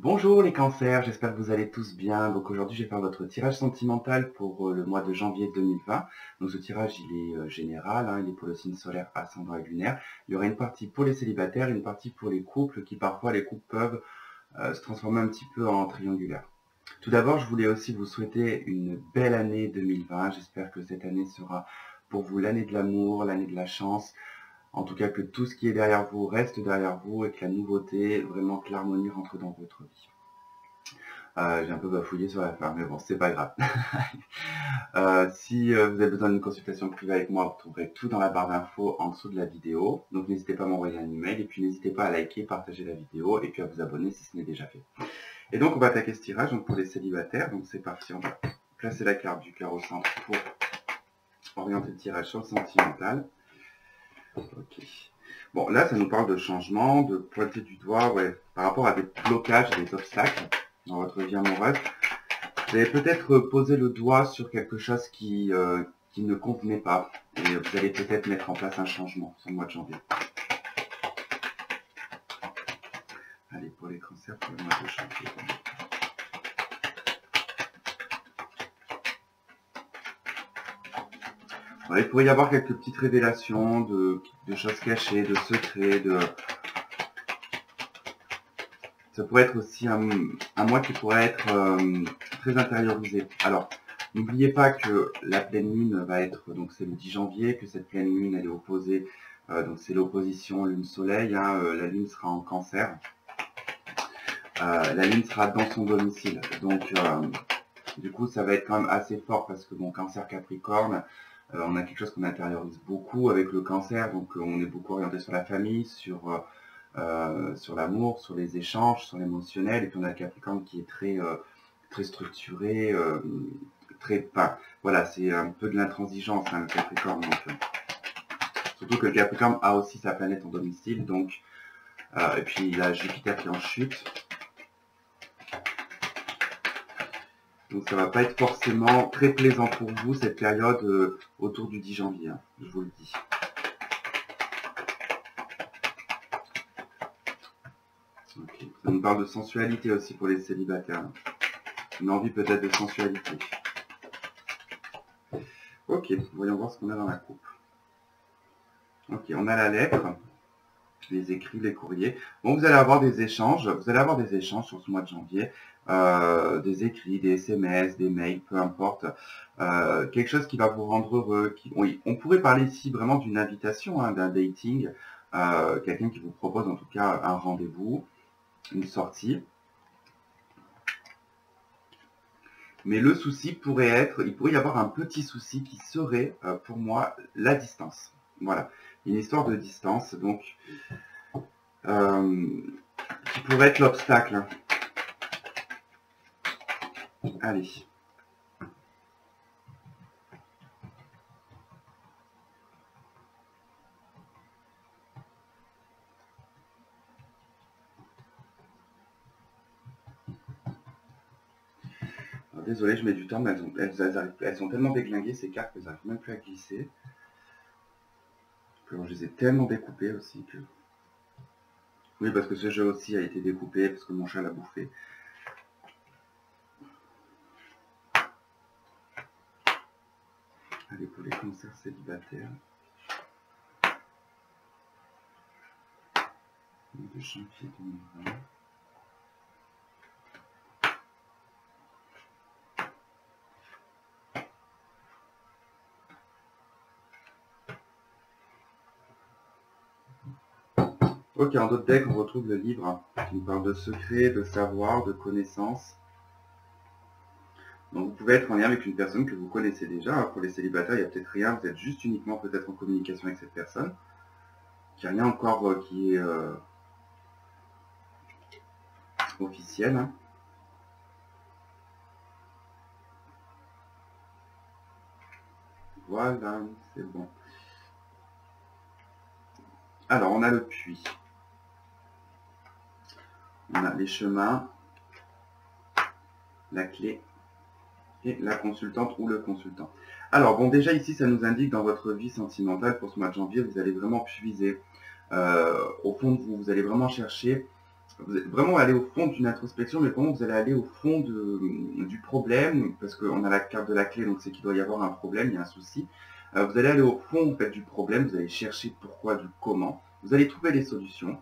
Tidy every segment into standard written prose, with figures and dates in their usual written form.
Bonjour les cancers, j'espère que vous allez tous bien. Donc aujourd'hui je vais faire votre tirage sentimental pour le mois de janvier 2020. Donc ce tirage il est général, il est pour le signe solaire, ascendant et lunaire. Il y aura une partie pour les célibataires et une partie pour les couples qui parfois les couples peuvent se transformer un petit peu en triangulaire. Tout d'abord je voulais aussi vous souhaiter une belle année 2020. J'espère que cette année sera pour vous l'année de l'amour, l'année de la chance. En tout cas, que tout ce qui est derrière vous reste derrière vous et que la nouveauté, vraiment que l'harmonie rentre dans votre vie. J'ai un peu bafouillé sur la fin, mais bon, c'est pas grave. Si vous avez besoin d'une consultation privée avec moi, vous trouverez tout dans la barre d'infos en dessous de la vidéo. Donc n'hésitez pas à m'envoyer un email et puis n'hésitez pas à liker, partager la vidéo et puis à vous abonner si ce n'est déjà fait. Et donc on va attaquer ce tirage donc pour les célibataires. Donc c'est parti, on va placer la carte du cœur au centre pour orienter le tirage sur le sentimental. Ok. Bon, là, ça nous parle de changement, de pointer du doigt, par rapport à des blocages, des obstacles dans votre vie amoureuse. Vous allez peut-être poser le doigt sur quelque chose qui ne convenait pas. Et vous allez peut-être mettre en place un changement sur le mois de janvier. Allez, pour les cancers, pour le mois de janvier. Il pourrait y avoir quelques petites révélations de choses cachées, de secrets, Ça pourrait être aussi un mois qui pourrait être très intériorisé. Alors, n'oubliez pas que la pleine lune va être, donc c'est le 10 janvier, que cette pleine lune elle est opposée, donc c'est l'opposition lune-soleil, la lune sera en cancer. La lune sera dans son domicile. Donc, du coup, ça va être quand même assez fort parce que bon, cancer Capricorne, on a quelque chose qu'on intériorise beaucoup avec le cancer, donc on est beaucoup orienté sur la famille, sur l'amour, sur les échanges, sur l'émotionnel, et puis on a le Capricorne qui est très structuré, voilà, c'est un peu de l'intransigeance, le Capricorne, donc, surtout que le Capricorne a aussi sa planète en domicile, donc, et puis il a Jupiter qui est en chute. Donc ça va pas être forcément très plaisant pour vous cette période autour du 10 janvier, je vous le dis. Okay. Ça nous parle de sensualité aussi pour les célibataires. Une envie peut-être de sensualité. Ok, voyons voir ce qu'on a dans la coupe. Ok, on a la lettre, les écrits, les courriers. Bon, vous allez avoir des échanges. Vous allez avoir des échanges sur ce mois de janvier. Des écrits, des SMS, des mails, peu importe. Quelque chose qui va vous rendre heureux. Oui, on pourrait parler ici vraiment d'une invitation, d'un dating. Quelqu'un qui vous propose en tout cas un rendez-vous, une sortie. Mais le souci pourrait être, il pourrait y avoir un petit souci qui serait, pour moi, la distance. Voilà, une histoire de distance, donc, qui pourrait être l'obstacle. Allez. Alors, désolé, je mets du temps, mais elles sont tellement déglinguées, ces cartes, qu'elles n'arrivent même plus à glisser. Alors, je les ai tellement découpées aussi que... Oui, parce que ce jeu aussi a été découpé, parce que mon chat l'a bouffé. Allez, pour les cancers célibataires. De janvier 2020. Ok, en d'autres decks, on retrouve le livre qui nous parle de secrets, de savoir, de connaissances. Donc vous pouvez être en lien avec une personne que vous connaissez déjà. Pour les célibataires, il n'y a peut-être rien, vous êtes juste uniquement peut-être en communication avec cette personne. Il n'y a rien encore qui est officiel. Voilà, c'est bon. Alors, on a le puits. On a les chemins, la clé et la consultante ou le consultant. Alors, bon, déjà ici, ça nous indique dans votre vie sentimentale pour ce mois de janvier, vous allez vraiment puiser au fond de vous. Vous allez vraiment chercher vous allez vraiment aller au fond d'une introspection, mais comment vous allez aller au fond du problème, parce qu'on a la carte de la clé, donc c'est qu'il doit y avoir un problème, il y a un souci. Vous allez aller au fond en fait, du problème, vous allez chercher pourquoi, du comment, vous allez trouver les solutions.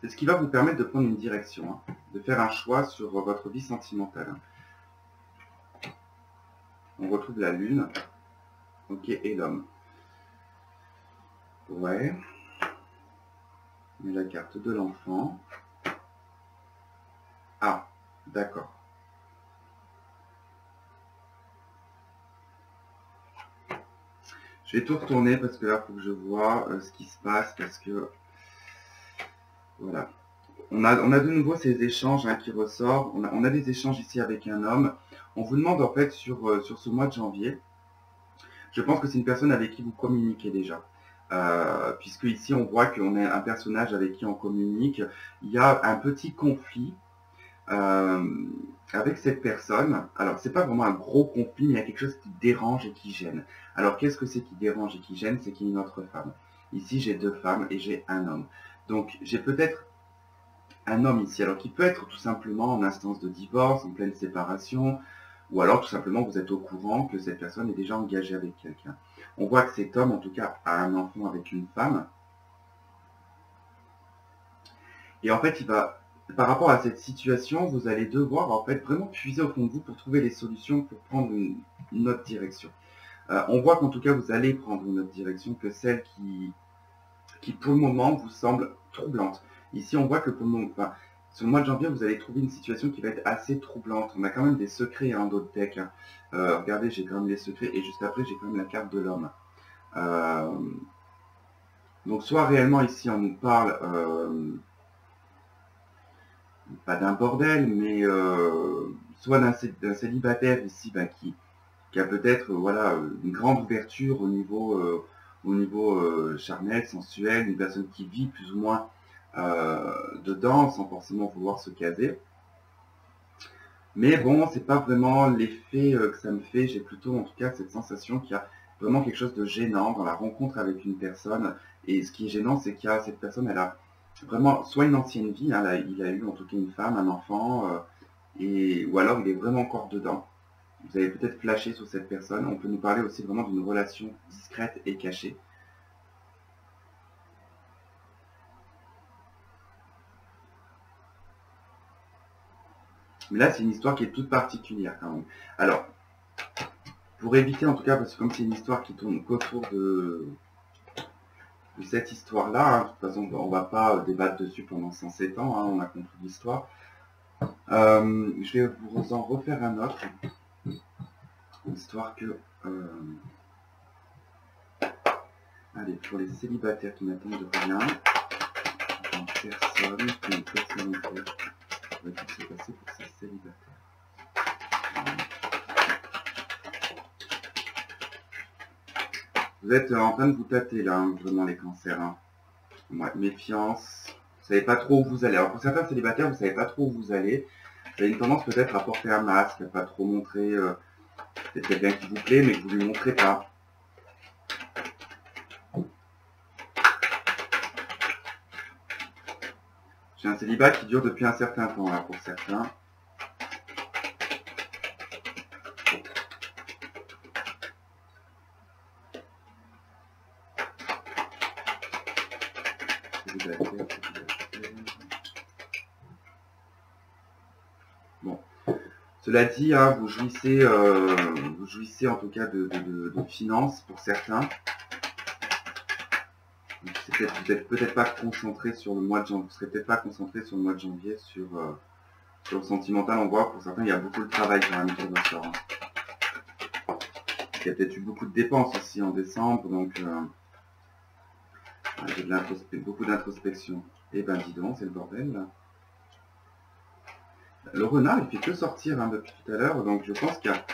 C'est ce qui va vous permettre de prendre une direction, hein, de faire un choix sur votre vie sentimentale. On retrouve la lune, ok, et l'homme. Ouais. Et la carte de l'enfant. Ah, d'accord. Je vais tout retourner parce que là, il faut que je vois ce qui se passe parce que... Voilà. On a de nouveau ces échanges qui ressortent. On a des échanges ici avec un homme. On vous demande en fait sur ce mois de janvier, je pense que c'est une personne avec qui vous communiquez déjà. Puisque ici on voit qu'on est un personnage avec qui on communique. Il y a un petit conflit avec cette personne. Alors c'est pas vraiment un gros conflit, mais il y a quelque chose qui dérange et qui gêne. Alors qu'est-ce que c'est qui dérange et qui gêne? C'est qu'il y a une autre femme. Ici j'ai deux femmes et j'ai un homme. Donc j'ai peut-être un homme ici, alors qui peut être tout simplement en instance de divorce, en pleine séparation, ou alors tout simplement vous êtes au courant que cette personne est déjà engagée avec quelqu'un. On voit que cet homme, en tout cas, a un enfant avec une femme. Et en fait, par rapport à cette situation, vous allez devoir en fait vraiment puiser au fond de vous pour trouver les solutions pour prendre une autre direction. On voit qu'en tout cas, vous allez prendre une autre direction que celle qui pour le moment vous semble troublante. Ici, on voit que pour le moment, sur le mois de janvier, vous allez trouver une situation qui va être assez troublante. On a quand même des secrets dans d'autres decks. Regardez, j'ai quand même les secrets et juste après, j'ai quand même la carte de l'homme. Donc, soit réellement ici, on nous parle pas d'un bordel, mais soit d'un célibataire ici qui a peut-être voilà, une grande ouverture au niveau charnel, sensuel, une personne qui vit plus ou moins dedans sans forcément vouloir se caser. Mais bon, c'est pas vraiment l'effet que ça me fait. J'ai plutôt en tout cas cette sensation qu'il y a vraiment quelque chose de gênant dans la rencontre avec une personne. Et ce qui est gênant, c'est qu'il y a cette personne, elle a vraiment soit une ancienne vie, hein, là, il a eu en tout cas une femme, un enfant, ou alors il est vraiment encore dedans. Vous avez peut-être flashé sur cette personne. On peut nous parler aussi vraiment d'une relation discrète et cachée. Mais là, c'est une histoire qui est toute particulière quand même. Alors, pour éviter en tout cas, parce que comme c'est une histoire qui tourne qu'autour de cette histoire-là, hein, de toute façon, on ne va pas débattre dessus pendant 107 ans, hein, on a compris l'histoire. Je vais vous en refaire un autre, histoire que... allez, pour les célibataires qui n'attendent rien, personne qui n'est pas célibataire, qu'est-ce qui s'est passé pour ces célibataires? Vous êtes en train de vous tâter là, hein, vraiment les cancers. Hein. Ouais, méfiance. Vous savez pas trop où vous allez. Alors pour certains célibataires, vous savez pas trop où vous allez. Vous avez une tendance peut-être à porter un masque, à pas trop montrer peut-être quelqu'un qui vous plaît, mais que vous lui montrez pas. J'ai un célibat qui dure depuis un certain temps là pour certains. Bon. Cela dit, hein, vous jouissez en tout cas de finances pour certains. Vous n'êtes peut-être pas concentré sur le mois de janvier. Vous serez peut-être pas concentré sur le mois de janvier sur le sentimental. On voit pour certains il y a beaucoup de travail quand même qui ressort. Hein. Il y a peut-être eu beaucoup de dépenses aussi en décembre, donc j'ai beaucoup d'introspection. Et ben dis donc, c'est le bordel là. Le renard, il fait que sortir hein, depuis tout à l'heure, donc je pense qu'il y a...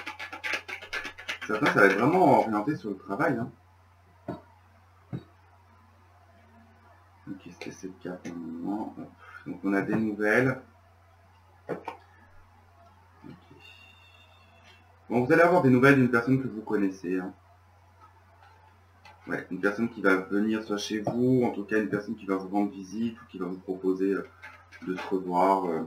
Certains, ça va être vraiment orienté sur le travail. Hein. Ok, c'était cette carte normalement. Donc on a des nouvelles. Okay. Bon, vous allez avoir des nouvelles d'une personne que vous connaissez. Hein. Ouais, une personne qui va venir soit chez vous, en tout cas une personne qui va vous rendre visite ou qui va vous proposer de se revoir.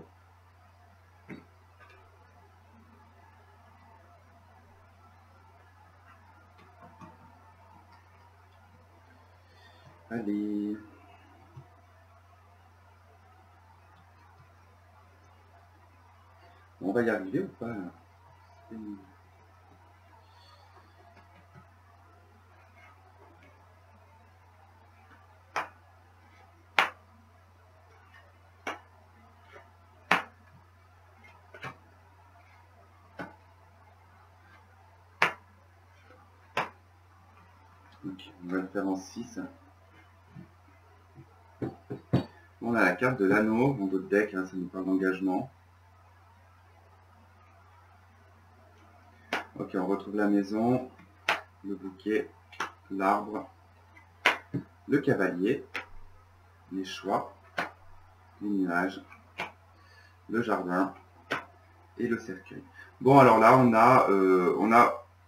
Allez. On va y arriver ou pas là? Ok, on va le faire en 6. On a la carte de l'anneau, dans votre deck, hein, ça nous parle d'engagement. Ok, on retrouve la maison, le bouquet, l'arbre, le cavalier, les choix, les nuages, le jardin et le cercueil. Bon, alors là,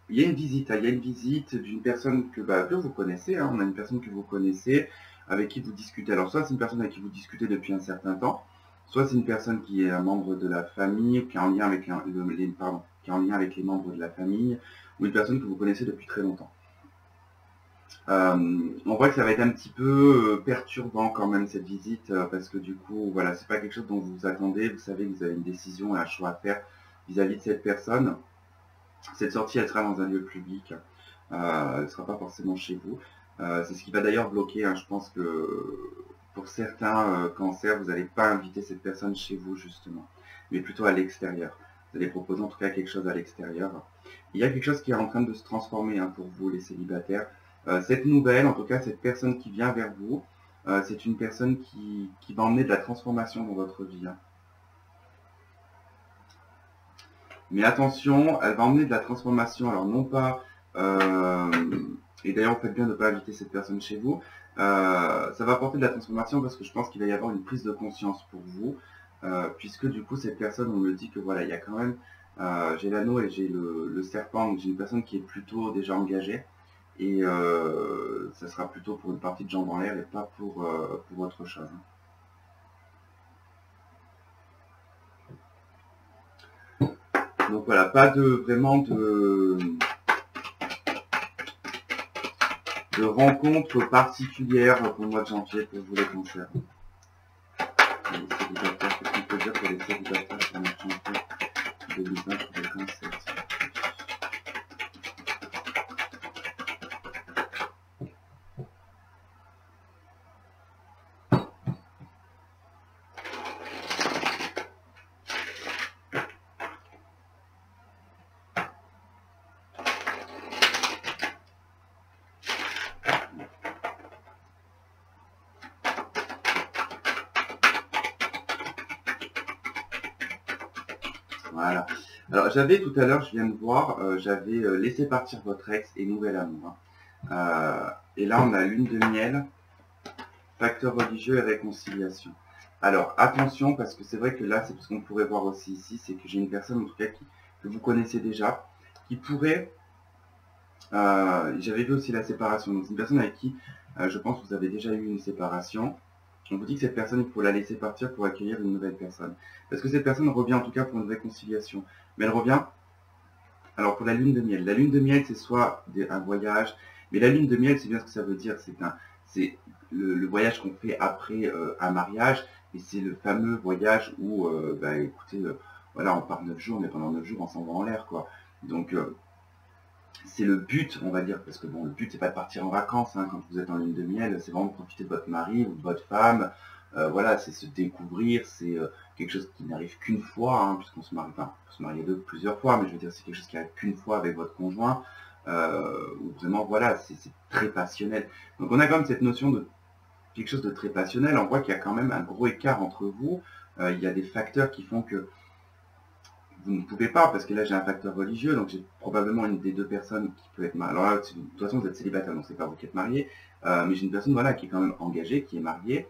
il y a une visite, hein, il y a une visite d'une personne que vous connaissez, hein, on a une personne que vous connaissez, avec qui vous discutez. Alors, soit c'est une personne avec qui vous discutez depuis un certain temps, soit c'est une personne qui est un membre de la famille, qui est en lien avec, qui est en lien avec les membres de la famille, ou une personne que vous connaissez depuis très longtemps. On voit que ça va être un petit peu perturbant quand même cette visite, parce que du coup, voilà, c'est pas quelque chose dont vous vous attendez. Vous savez que vous avez une décision et un choix à faire vis-à-vis de cette personne. Cette sortie, elle sera dans un lieu public, elle ne sera pas forcément chez vous. C'est ce qui va d'ailleurs bloquer, hein. Je pense que pour certains cancers, vous n'allez pas inviter cette personne chez vous justement, mais plutôt à l'extérieur. Vous allez proposer en tout cas quelque chose à l'extérieur. Il y a quelque chose qui est en train de se transformer, hein, pour vous les célibataires. Cette nouvelle, en tout cas cette personne qui vient vers vous, c'est une personne qui va emmener de la transformation dans votre vie, hein. Mais attention, elle va emmener de la transformation, alors non pas, et d'ailleurs faites bien de ne pas inviter cette personne chez vous, ça va apporter de la transformation parce que je pense qu'il va y avoir une prise de conscience pour vous, puisque du coup cette personne, on me dit que voilà, il y a quand même, j'ai l'anneau et j'ai le serpent, donc j'ai une personne qui est plutôt déjà engagée, et ça sera plutôt pour une partie de jambes en l'air et pas pour autre chose. Donc voilà, pas vraiment de rencontres particulières pour le mois de janvier pour vous les cancers. Les célibataires, qu'est-ce qu'on peut dire pour les célibataires pour le mois de janvier 2020 pour les cancers? Voilà. Alors j'avais tout à l'heure, je viens de voir, j'avais laissé partir votre ex et nouvel amour, hein. Et là on a lune de miel, facteur religieux et réconciliation. Alors attention, parce que c'est vrai que là c'est ce qu'on pourrait voir aussi ici, c'est que j'ai une personne en tout cas que vous connaissez déjà, qui pourrait, j'avais vu aussi la séparation, donc c'est une personne avec qui je pense que vous avez déjà eu une séparation. On vous dit que cette personne, il faut la laisser partir pour accueillir une nouvelle personne. Parce que cette personne revient en tout cas pour une réconciliation. Mais elle revient, alors pour la lune de miel. La lune de miel, c'est soit un voyage, mais la lune de miel, c'est bien ce que ça veut dire. C'est le voyage qu'on fait après un mariage, et c'est le fameux voyage où, écoutez, voilà, on part 9 jours, mais pendant 9 jours, on s'en va en l'air, quoi. Donc, c'est le but, on va dire, parce que bon, le but c'est pas de partir en vacances, hein, quand vous êtes en lune de miel, c'est vraiment de profiter de votre mari ou de votre femme, voilà, c'est se découvrir, c'est quelque chose qui n'arrive qu'une fois, hein, puisqu'on se marie, enfin, on peut se marier plusieurs fois, mais je veux dire, c'est quelque chose qui arrive qu'une fois avec votre conjoint, où vraiment, voilà, c'est très passionnel. Donc on a quand même cette notion de quelque chose de très passionnel, on voit qu'il y a quand même un gros écart entre vous, il y a des facteurs qui font que vous ne pouvez pas, parce que là j'ai un facteur religieux, donc j'ai probablement une des deux personnes qui peut être mariée. Alors là, de toute façon vous êtes célibataire, donc c'est pas vous qui êtes marié, mais j'ai une personne voilà, qui est quand même engagée, qui est mariée,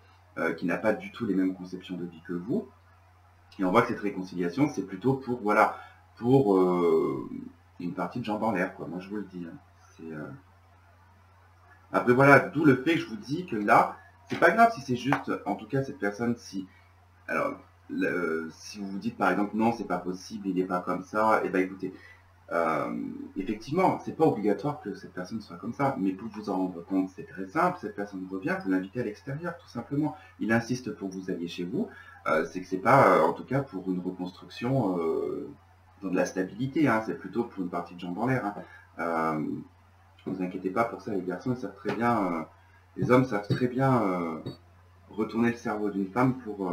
qui n'a pas du tout les mêmes conceptions de vie que vous, et on voit que cette réconciliation c'est plutôt pour, voilà, pour une partie de jambes en l'air, quoi, moi je vous le dis, hein. Après voilà, d'où le fait que je vous dis que là, c'est pas grave si c'est juste, en tout cas cette personne, si Alors, si vous vous dites par exemple non, c'est pas possible, il n'est pas comme ça, et ben écoutez, effectivement, c'est pas obligatoire que cette personne soit comme ça, mais pour vous en rendre compte, c'est très simple, cette personne revient, vous l'invitez à l'extérieur, tout simplement. Il insiste pour que vous alliez chez vous, c'est que c'est pas, en tout cas, pour une reconstruction dans de la stabilité, hein, c'est plutôt pour une partie de jambes en l'air. Hein. Ne vous inquiétez pas pour ça, les garçons ils savent très bien, les hommes savent très bien retourner le cerveau d'une femme pour,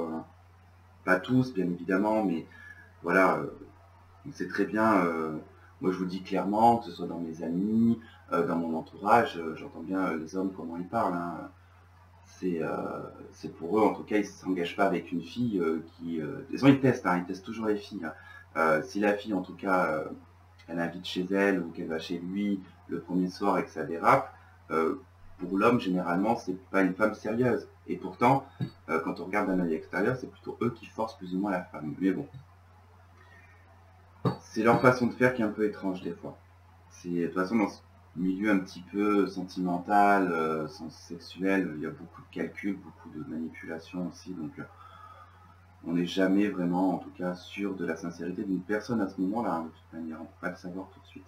pas tous bien évidemment, mais voilà, on sait très bien, moi je vous dis clairement, que ce soit dans mes amis, dans mon entourage, j'entends bien les hommes comment ils parlent. Hein. C'est pour eux, en tout cas, ils ne s'engagent pas avec une fille qui... ils testent, hein, ils testent toujours les filles. Hein. Si la fille, en tout cas, elle invite chez elle ou qu'elle va chez lui le premier soir et que ça dérape, pour l'homme, généralement, c'est pas une femme sérieuse. Et pourtant, quand on regarde d'un œil extérieur, c'est plutôt eux qui forcent plus ou moins la femme. Mais bon, c'est leur façon de faire qui est un peu étrange des fois. C'est de toute façon dans ce milieu un petit peu sentimental, sexuel, il y a beaucoup de calculs, beaucoup de manipulation aussi, donc on n'est jamais vraiment, en tout cas, sûr de la sincérité d'une personne à ce moment-là, hein, de toute manière, on ne peut pas le savoir tout de suite.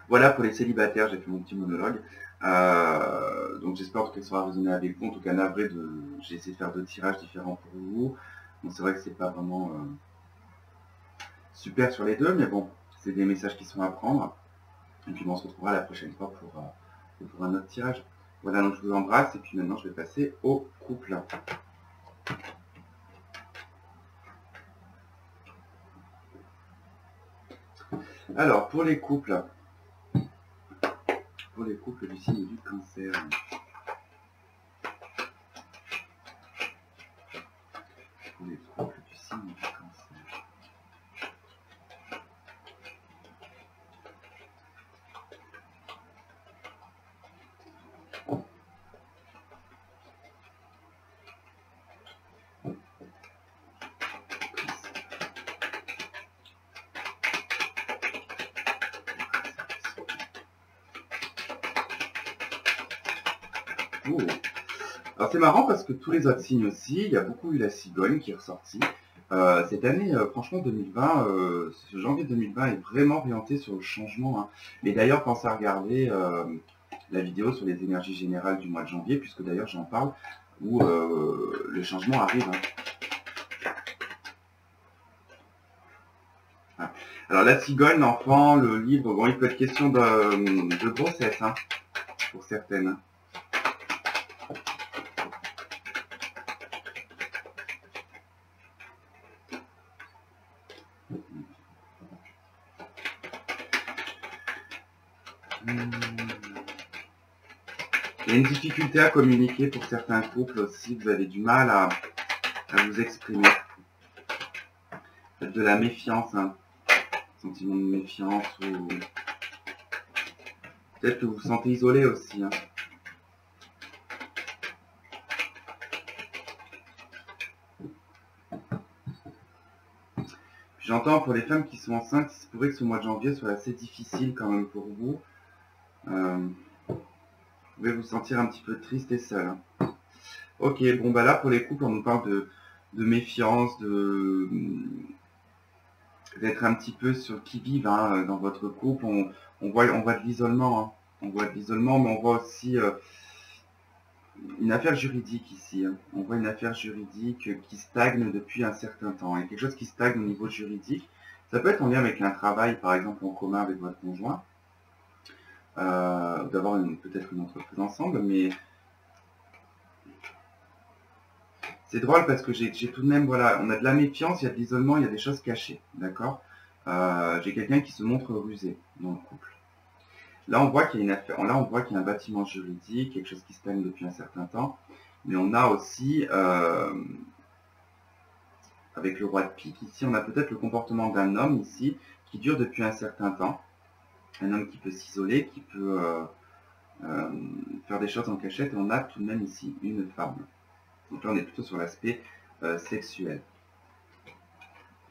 Voilà pour les célibataires, j'ai fait mon petit monologue. Donc j'espère en tout cas que ça sera résonné avec vous. En tout cas, navré j'ai essayé de faire 2 tirages différents pour vous. Bon, c'est vrai que c'est pas vraiment super sur les deux, mais bon, c'est des messages qui sont à prendre. Et puis bon, on se retrouvera la prochaine fois pour un autre tirage. Voilà, donc je vous embrasse et puis maintenant je vais passer au couple. Alors, pour les couples du signe du Cancer. Pour les couples du signe du Cancer. Oh. Alors c'est marrant parce que tous les autres signes aussi, il y a beaucoup eu la cigogne qui est ressortie. Cette année, franchement 2020, ce janvier 2020 est vraiment orienté sur le changement. Hein. Mais d'ailleurs, pensez à regarder la vidéo sur les énergies générales du mois de janvier, puisque d'ailleurs j'en parle, où le changement arrive. Hein. Ah. Alors la cigogne, l'enfant, le livre, bon, il peut être question de grossesse, hein, pour certaines. Il y a une difficulté à communiquer pour certains couples aussi, vous avez du mal à vous exprimer. Peut-être de la méfiance, hein. Sentiment de méfiance, ou peut-être que vous vous sentez isolé aussi. Hein. J'entends pour les femmes qui sont enceintes, il se pourrait que ce mois de janvier soit assez difficile quand même pour vous. Vous pouvez vous sentir un petit peu triste et seul. Hein. Ok, bon bah là pour les couples on nous parle de méfiance, d'être un petit peu sur le qui-vive hein, dans votre couple. On voit de l'isolement. Hein. On voit de l'isolement, mais on voit aussi une affaire juridique ici. Hein. On voit une affaire juridique qui stagne depuis un certain temps. Il y a quelque chose qui stagne au niveau juridique. Ça peut être en lien avec un travail, par exemple, en commun avec votre conjoint. D'avoir peut-être une entreprise ensemble, mais c'est drôle parce que j'ai tout de même, voilà, on a de la méfiance, il y a de l'isolement, il y a des choses cachées, d'accord. J'ai quelqu'un qui se montre rusé dans le couple. Là, on voit qu'il y a une affaire, là, on voit qu'il y a un bâtiment juridique, quelque chose qui stagne depuis un certain temps, mais on a aussi, avec le roi de pique, ici, on a peut-être le comportement d'un homme, ici, qui dure depuis un certain temps, un homme qui peut s'isoler, qui peut faire des choses en cachette, et on a tout de même ici une femme. Donc là, on est plutôt sur l'aspect sexuel.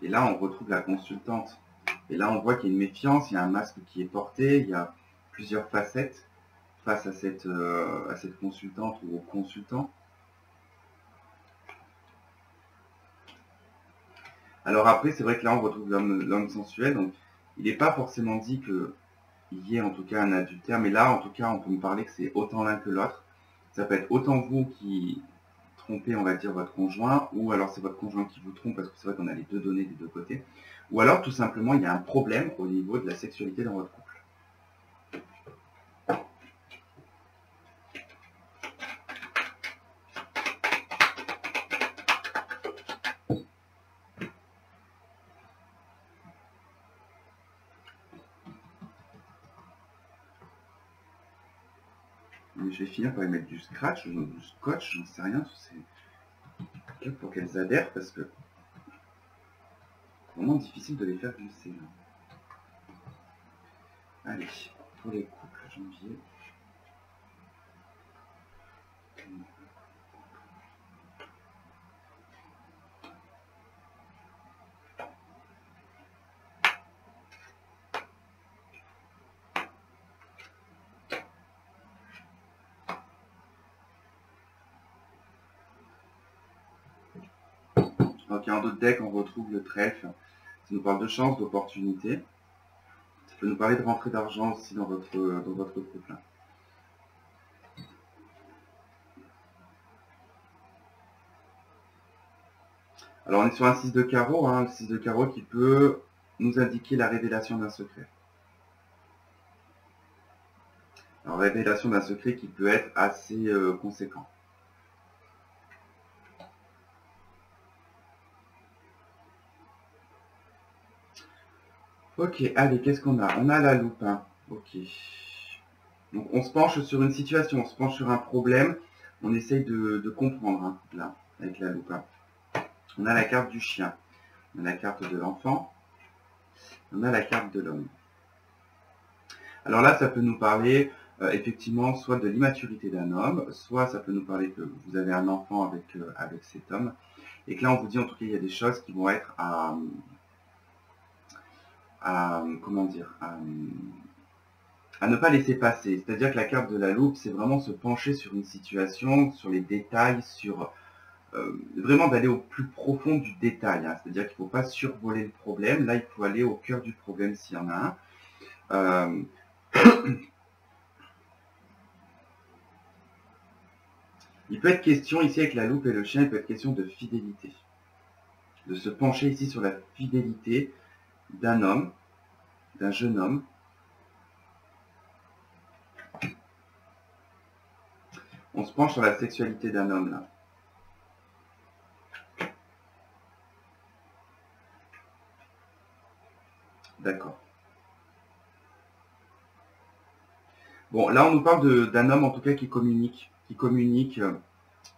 Et là, on retrouve la consultante. Et là, on voit qu'il y a une méfiance, il y a un masque qui est porté, il y a plusieurs facettes face à cette consultante ou au consultant. Alors après, c'est vrai que là, on retrouve l'homme sensuel, donc il n'est pas forcément dit qu'il y ait en tout cas un adultère, mais là, en tout cas, on peut me parler que c'est autant l'un que l'autre. Ça peut être autant vous qui trompez, on va dire, votre conjoint, ou alors c'est votre conjoint qui vous trompe, parce que c'est vrai qu'on a les deux données des deux côtés, ou alors tout simplement, il y a un problème au niveau de la sexualité dans votre couple. Mais je vais finir par y mettre du scratch, ou du scotch, j'en sais rien, c'est pour qu'elles adhèrent, parce que c'est vraiment difficile de les faire glisser. Là. Allez, pour les couples, janvier. Donc en d'autres decks, on retrouve le trèfle. Ça nous parle de chance, d'opportunité. Ça peut nous parler de rentrée d'argent aussi dans votre couple. Alors on est sur un 6 de carreau, le 6 de carreau qui peut nous indiquer la révélation d'un secret. Alors révélation d'un secret qui peut être assez conséquent. Ok, allez, qu'est-ce qu'on a? On a la loupe. Ok. Donc on se penche sur une situation, on se penche sur un problème, on essaye de comprendre, là, avec la loupe. On a la carte du chien, on a la carte de l'enfant, on a la carte de l'homme. Alors là, ça peut nous parler effectivement soit de l'immaturité d'un homme, soit ça peut nous parler que vous avez un enfant avec cet homme, et que là on vous dit en tout cas il y a des choses qui vont être comment dire, à ne pas laisser passer. C'est-à-dire que la carte de la loupe, c'est vraiment se pencher sur une situation, sur les détails, sur vraiment d'aller au plus profond du détail. C'est-à-dire qu'il ne faut pas survoler le problème. Là, il faut aller au cœur du problème s'il y en a un. Il peut être question ici avec la loupe et le chien, il peut être question de fidélité. De se pencher ici sur la fidélité d'un homme, d'un jeune homme. On se penche sur la sexualité d'un homme là. D'accord. Bon, là on nous parle d'un homme en tout cas qui communique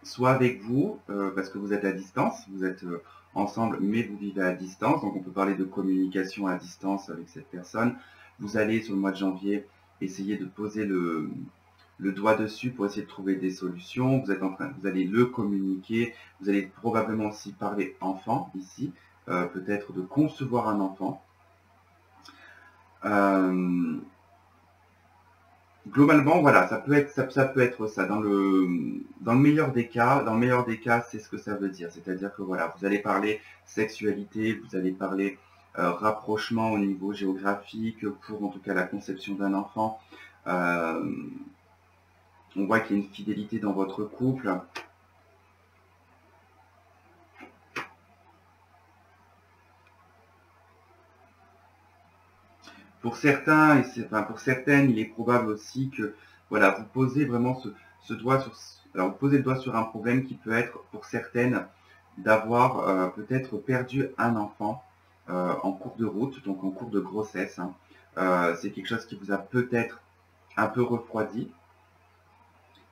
soit avec vous, parce que vous êtes à distance, vous êtes ensemble, mais vous vivez à distance, donc on peut parler de communication à distance avec cette personne. Vous allez, sur le mois de janvier, essayer de poser le doigt dessus pour essayer de trouver des solutions. Vous allez le communiquer, vous allez probablement aussi parler enfant, ici, peut-être de concevoir un enfant. Globalement, voilà, ça peut être ça. Dans le meilleur des cas, c'est ce que ça veut dire. C'est-à-dire que voilà, vous allez parler sexualité, vous allez parler rapprochement au niveau géographique pour en tout cas la conception d'un enfant. On voit qu'il y a une fidélité dans votre couple. Pour certains, pour certaines, il est probable aussi que voilà, vous posez vraiment ce doigt sur. Alors vous posez le doigt sur un problème qui peut être pour certaines d'avoir peut-être perdu un enfant en cours de route, donc en cours de grossesse. C'est quelque chose qui vous a peut-être un peu refroidi.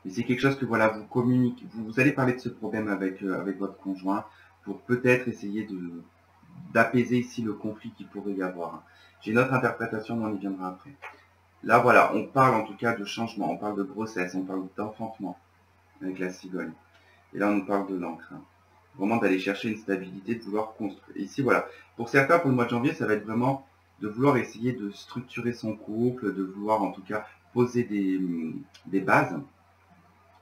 Mais c'est quelque chose que voilà, vous communiquez, vous allez parler de ce problème avec votre conjoint pour peut-être essayer d'apaiser ici le conflit qu'il pourrait y avoir. J'ai une autre interprétation, mais on y viendra après. Là, voilà, on parle en tout cas de changement, on parle de grossesse, on parle d'enfantement avec la cigogne. Et là, on nous parle de l'encre. Vraiment d'aller chercher une stabilité, de vouloir construire. Et ici, voilà. Pour certains, pour le mois de janvier, ça va être vraiment de vouloir essayer de structurer son couple, de vouloir en tout cas poser des bases,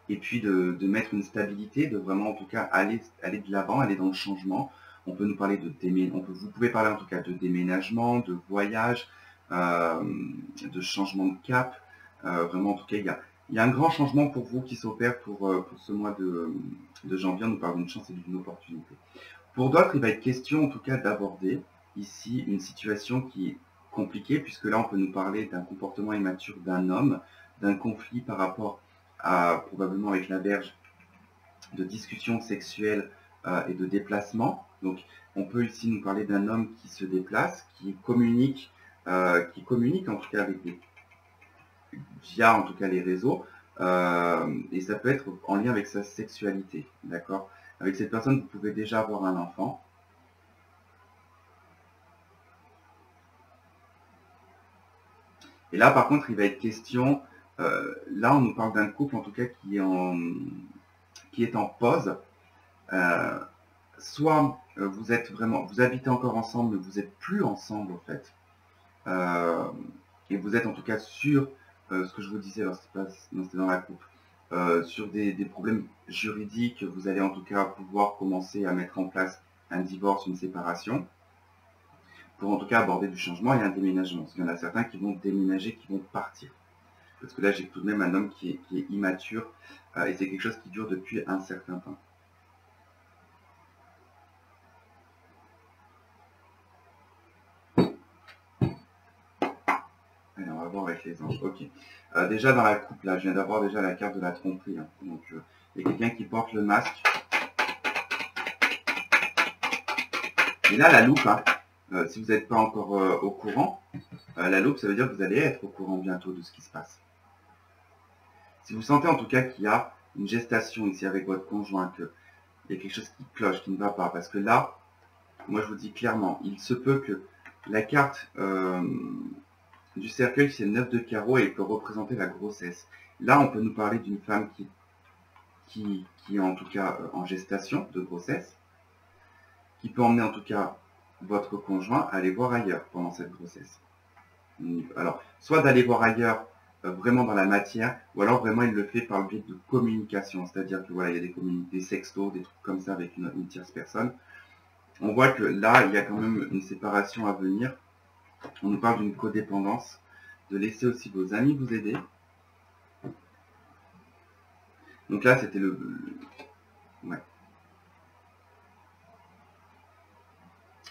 et puis de mettre une stabilité, de vraiment en tout cas aller de l'avant, aller dans le changement, On peut nous parler de vous pouvez parler en tout cas de déménagement, de voyage, de changement de cap. Vraiment, en tout cas, il y a un grand changement pour vous qui s'opère pour ce mois de janvier. On nous parle d'une chance et d'une opportunité. Pour d'autres, il va être question en tout cas d'aborder ici une situation qui est compliquée, puisque là on peut nous parler d'un comportement immature d'un homme, d'un conflit par rapport à, probablement avec la Vierge, de discussions sexuelles et de déplacement. Donc on peut ici nous parler d'un homme qui se déplace, qui communique en tout cas avec via en tout cas les réseaux, et ça peut être en lien avec sa sexualité, d'accord. Avec cette personne, vous pouvez déjà avoir un enfant. Et là, par contre, il va être question, là, on nous parle d'un couple, en tout cas, qui est en pause. Soit vous habitez encore ensemble, mais vous n'êtes plus ensemble, en fait. Et vous êtes, en tout cas, sur ce que je vous disais, alors c'était dans la couple, sur des problèmes juridiques, vous allez en tout cas pouvoir commencer à mettre en place un divorce, une séparation, pour en tout cas aborder du changement et un déménagement. Parce qu'il y en a certains qui vont déménager, qui vont partir. Parce que là, j'ai tout de même un homme qui est immature, et c'est quelque chose qui dure depuis un certain temps. Allez, on va voir avec les anges. Ok. Déjà dans la coupe, là, je viens d'avoir déjà la carte de la tromperie. Hein. Donc, il y a quelqu'un qui porte le masque. Et là, la loupe, hein, si vous n'êtes pas encore au courant, la loupe, ça veut dire que vous allez être au courant bientôt de ce qui se passe. Si vous sentez en tout cas qu'il y a une gestation ici avec votre conjoint, qu'il y a quelque chose qui cloche, qui ne va pas, parce que là, moi je vous dis clairement, il se peut que la carte du cercueil, c'est le 9 de carreau et il peut représenter la grossesse. Là, on peut nous parler d'une femme qui est en tout cas en gestation de grossesse, qui peut emmener en tout cas votre conjoint à aller voir ailleurs pendant cette grossesse. Alors, soit d'aller voir ailleurs vraiment dans la matière, ou alors vraiment il le fait par le biais de communication, c'est-à-dire que voilà, il y a des sextos, des trucs comme ça avec une tierce personne. On voit que là, il y a quand même une séparation à venir. On nous parle d'une codépendance, de laisser aussi vos amis vous aider. Donc là, c'était ouais.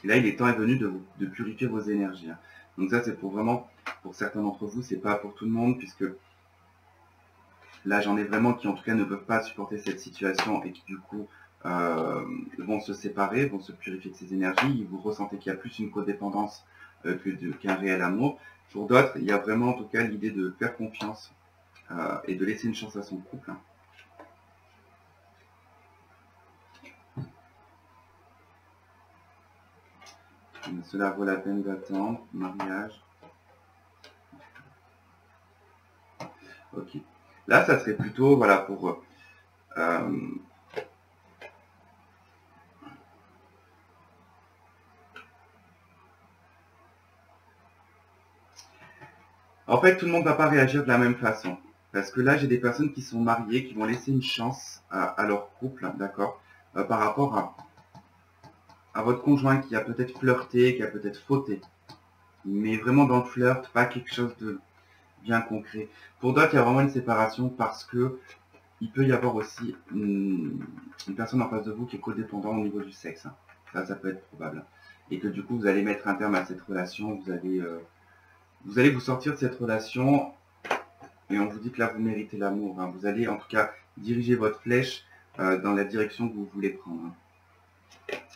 Et là, il est temps est venu de purifier vos énergies. Hein. Donc ça, c'est pour vraiment, pour certains d'entre vous, c'est pas pour tout le monde, puisque là, j'en ai vraiment qui, en tout cas, ne peuvent pas supporter cette situation et qui, du coup, vont se séparer, vont se purifier de ces énergies. Vous ressentez qu'il y a plus une codépendance qu'un réel amour. Pour d'autres, il y a vraiment, en tout cas, l'idée de faire confiance et de laisser une chance à son couple. Hein. Cela vaut la peine d'attendre. Mariage. Ok. Là, ça serait plutôt, voilà, pour... En fait, tout le monde ne va pas réagir de la même façon. Parce que là, j'ai des personnes qui sont mariées, qui vont laisser une chance à leur couple, d'accord, par rapport à votre conjoint qui a peut-être flirté, qui a peut-être fauté. Mais vraiment dans le flirt, pas quelque chose de bien concret. Pour d'autres, il y a vraiment une séparation parce que il peut y avoir aussi une personne en face de vous qui est codépendante au niveau du sexe. Hein. Ça peut être probable. Et que du coup, vous allez mettre un terme à cette relation, vous allez vous sortir de cette relation et on vous dit que là, vous méritez l'amour. Hein. Vous allez en tout cas diriger votre flèche dans la direction que vous voulez prendre. Hein.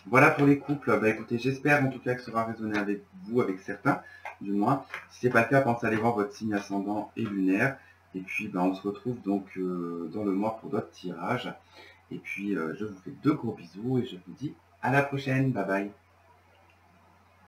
Voilà pour les couples. Bah, écoutez, j'espère en tout cas que ça aura résonné avec vous, avec certains, du moins. Si ce n'est pas le cas, pensez à aller voir votre signe ascendant et lunaire. Et puis, bah, on se retrouve donc dans le mois pour d'autres tirages. Et puis, je vous fais de gros bisous et je vous dis à la prochaine. Bye bye.